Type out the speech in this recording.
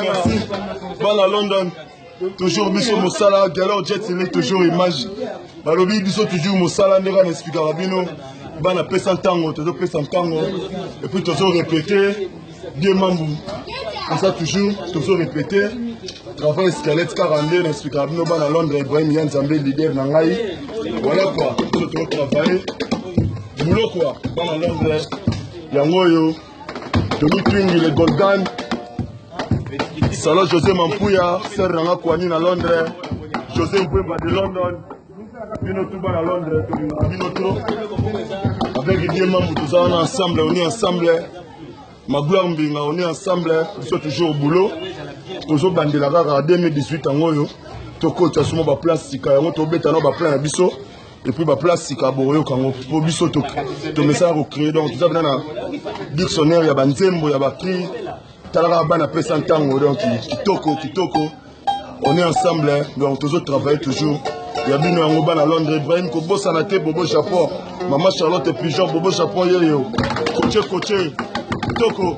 Merci. Voilà London. Toujours biso Mosala, Galor Jet c'est toujours image. Balobi biso toujours Mosala, Nera n'explique Rabino. Bana pesa tango, toujours pesa tango. Et puis toujours répéter. Deux membres. Comme ça toujours répéter. Travail Squelette 42, n'explique Rabino. Bana Londres, Ibrahim Yann Zambé, leader Nangaï. Voilà quoi. Toujours travailler. Boulot quoi. Bana Londres. Yangoyo. Tommy Twing, le Golgan. Salon José Mampouya, Sir Ranga Kwani à Londres, José Mbouba de London, Binotuba à Londres, Binotro, avec les membres, tout ça on est ensemble, ma gloire Mbinga, on est ensemble, ils sont toujours au boulot, toujours bandé la rare à 2018 en Oyo, Toko, tu as souvent ma place, si on te bête à nos plans à Bisso, et puis ma place, si Kaborio, quand on Bisso, tu mets ça à recréer, donc tout ça, dans un dictionnaire, il y a Banzembo, il y a Bakri. Talabana pesa ntango donc kitoko on est ensemble donc toujours travailler toujours ya bino yango bana Londres Ibrahim ko bossa na te bobo Japon maman Charlotte Pigeon bobo Japon yo coach kitoko